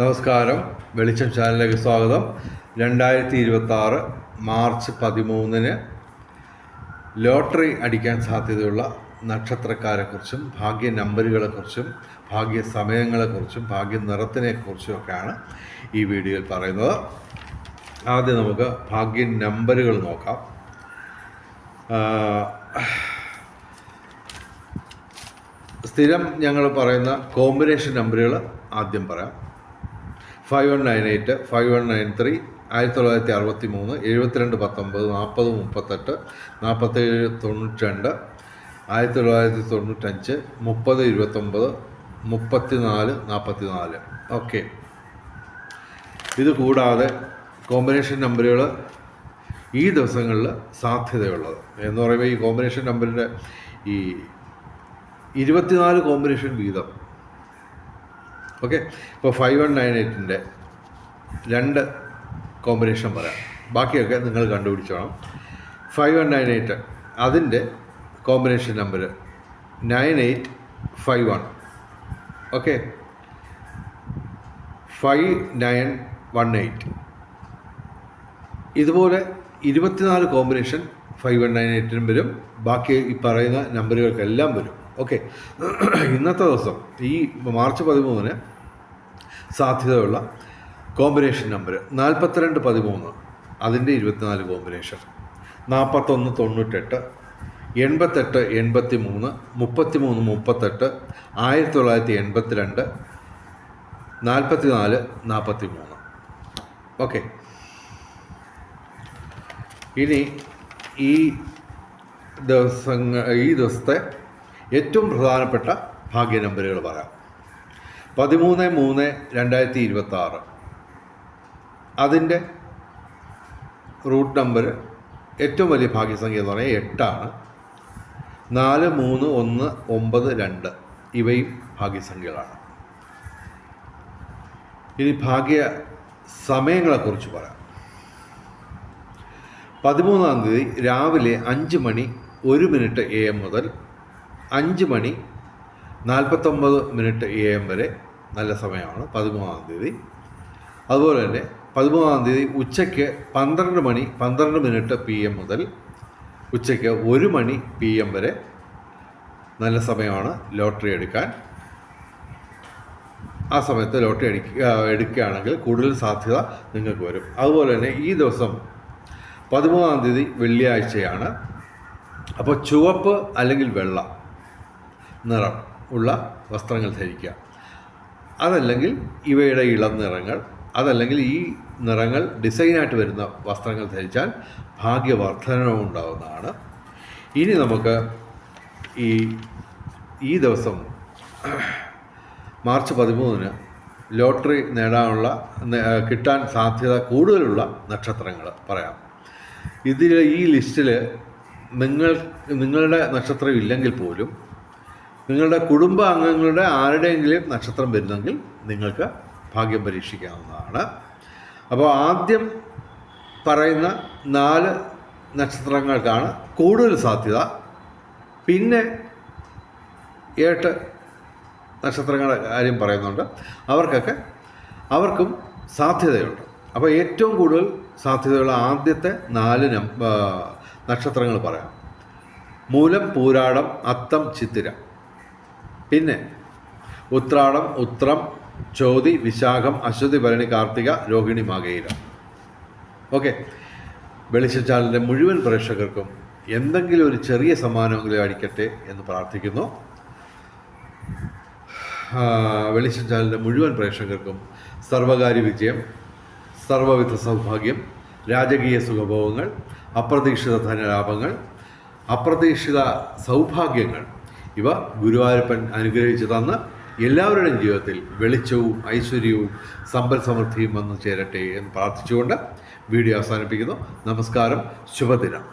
നമസ്കാരം. വെളിച്ചം ചാനലിലേക്ക് സ്വാഗതം. 2026 മാർച്ച് 13 ലോട്ടറി അടിക്കാൻ സാധ്യതയുള്ള നക്ഷത്രക്കാരെക്കുറിച്ചും ഭാഗ്യ നമ്പറുകളെക്കുറിച്ചും ഭാഗ്യ സമയങ്ങളെക്കുറിച്ചും ഭാഗ്യ നിറത്തിനെക്കുറിച്ചുമൊക്കെയാണ് ഈ വീഡിയോയിൽ പറയുന്നത്. ആദ്യം നമുക്ക് ഭാഗ്യ നമ്പറുകൾ നോക്കാം. സ്ഥിരം ഞങ്ങൾ പറയുന്ന കോമ്പിനേഷൻ നമ്പറുകൾ ആദ്യം പറയാം. 5198, 5193, 1963, 7219, 4038, 4792, 1995, 3029, 3444. ഓക്കെ. ഇത് കൂടാതെ കോമ്പിനേഷൻ നമ്പറുകൾ ഈ ദിവസങ്ങളിൽ സാധ്യതയുള്ളത് എന്ന് പറയുമ്പോൾ ഈ കോമ്പിനേഷൻ നമ്പറിൻ്റെ ഈ 24 കോമ്പിനേഷൻ വീതം. ഓക്കെ. ഇപ്പോൾ 5198ൻ്റെ 2 കോമ്പിനേഷൻ പറയാം, ബാക്കിയൊക്കെ നിങ്ങൾ കണ്ടുപിടിച്ചോണം. 5198 അതിൻ്റെ കോമ്പിനേഷൻ നമ്പർ 9851. ഓക്കെ. 5918. ഇതുപോലെ 24 കോമ്പിനേഷൻ 5198 വരും. ബാക്കി ഈ പറയുന്ന നമ്പറുകൾക്കെല്ലാം വരും. ഓക്കെ. ഇന്നത്തെ ദിവസം ഈ മാർച്ച് 13 സാധ്യതയുള്ള കോമ്പിനേഷൻ നമ്പർ 4213, അതിൻ്റെ 24 കോമ്പിനേഷൻ 4198, 8883, 3338, 1982, 4443. ഓക്കെ. ഇനി ഈ ദിവസത്തെ ഏറ്റവും പ്രധാനപ്പെട്ട ഭാഗ്യ നമ്പറുകൾ പറയാം. 13/3/2026 അതിൻ്റെ റൂട്ട് നമ്പർ ഏറ്റവും വലിയ ഭാഗ്യസംഖ്യ എന്ന് പറഞ്ഞാൽ 8ആണ്. 43192 ഇവയും ഭാഗ്യസംഖ്യകളാണ്. ഇനി ഭാഗ്യ സമയങ്ങളെക്കുറിച്ച് പറയാം. 13-ാം തീയതി രാവിലെ 5:01 AM മുതൽ 5:49 AM വരെ നല്ല സമയമാണ് 13-ാം തീയതി. അതുപോലെ തന്നെ 13-ാം തീയതി ഉച്ചയ്ക്ക് 12:12 PM മുതൽ ഉച്ചയ്ക്ക് 1 PM വരെ നല്ല സമയമാണ് ലോട്ടറി എടുക്കാൻ. ആ സമയത്ത് ലോട്ടറി എടുക്കുകയാണെങ്കിൽ കൂടുതൽ സാധ്യത നിങ്ങൾക്ക് വരും. അതുപോലെ തന്നെ ഈ ദിവസം 13-ാം തീയതി വെള്ളിയാഴ്ചയാണ്. അപ്പോൾ ചുവപ്പ് അല്ലെങ്കിൽ വെള്ള നിറം ഉള്ള വസ്ത്രങ്ങൾ ധരിക്കുക. അതല്ലെങ്കിൽ ഇവയുടെ ഇളം നിറങ്ങൾ, അതല്ലെങ്കിൽ ഈ നിറങ്ങൾ ഡിസൈനായിട്ട് വരുന്ന വസ്ത്രങ്ങൾ ധരിച്ചാൽ ഭാഗ്യവർദ്ധനവും ഉണ്ടാകുന്നതാണ്. ഇനി നമുക്ക് ഈ ദിവസം മാർച്ച് 13 ലോട്ടറി കിട്ടാൻ സാധ്യത കൂടുതലുള്ള നക്ഷത്രങ്ങൾ പറയാം. ഈ ലിസ്റ്റിൽ നിങ്ങളുടെ നക്ഷത്രം ഇല്ലെങ്കിൽ പോലും നിങ്ങളുടെ കുടുംബ അംഗങ്ങളുടെ ആരുടെയെങ്കിലും നക്ഷത്രം വരുന്നെങ്കിൽ നിങ്ങൾക്ക് ഭാഗ്യം പരീക്ഷിക്കാവുന്നതാണ്. അപ്പോൾ ആദ്യം പറയുന്ന 4 നക്ഷത്രങ്ങൾക്കാണ് കൂടുതൽ സാധ്യത. പിന്നെ 8 നക്ഷത്രങ്ങളുടെ കാര്യം പറയുന്നുണ്ട്. അവർക്കും സാധ്യതയുണ്ട്. അപ്പോൾ ഏറ്റവും കൂടുതൽ സാധ്യതയുള്ള ആദ്യത്തെ 4 നക്ഷത്രങ്ങൾ പറയാം. മൂലം, പൂരാടം, അത്തം, ചിത്തിര. പിന്നെ ഉത്രാടം, ഉത്രം, ചോതി, വിശാഖം, അശ്വതി, ഭരണി, കാർത്തിക, രോഹിണി, മകയിര. ഓക്കെ. വെളിച്ചം ചാനലിൻ്റെ മുഴുവൻ പ്രേക്ഷകർക്കും എന്തെങ്കിലും ഒരു ചെറിയ സമ്മാനമെങ്കിലും അടിക്കട്ടെ എന്ന് പ്രാർത്ഥിക്കുന്നു. വെളിച്ചം ചാനലിൻ്റെ മുഴുവൻ പ്രേക്ഷകർക്കും സർവകാര്യ വിജയം, സർവവിധ സൗഭാഗ്യം, രാജകീയ സുഖഭോഗങ്ങൾ, അപ്രതീക്ഷിത ധനലാഭങ്ങൾ, അപ്രതീക്ഷിത സൗഭാഗ്യങ്ങൾ ഇവ ഗുരുവായൂരപ്പൻ അനുഗ്രഹിച്ചു തന്ന് എല്ലാവരുടെയും ജീവിതത്തിൽ വെളിച്ചവും ഐശ്വര്യവും സമ്പൽ സമൃദ്ധിയും വന്നു ചേരട്ടെ എന്ന് പ്രാർത്ഥിച്ചുകൊണ്ട് വീഡിയോ അവസാനിപ്പിക്കുന്നു. നമസ്കാരം. ശുഭദിനം.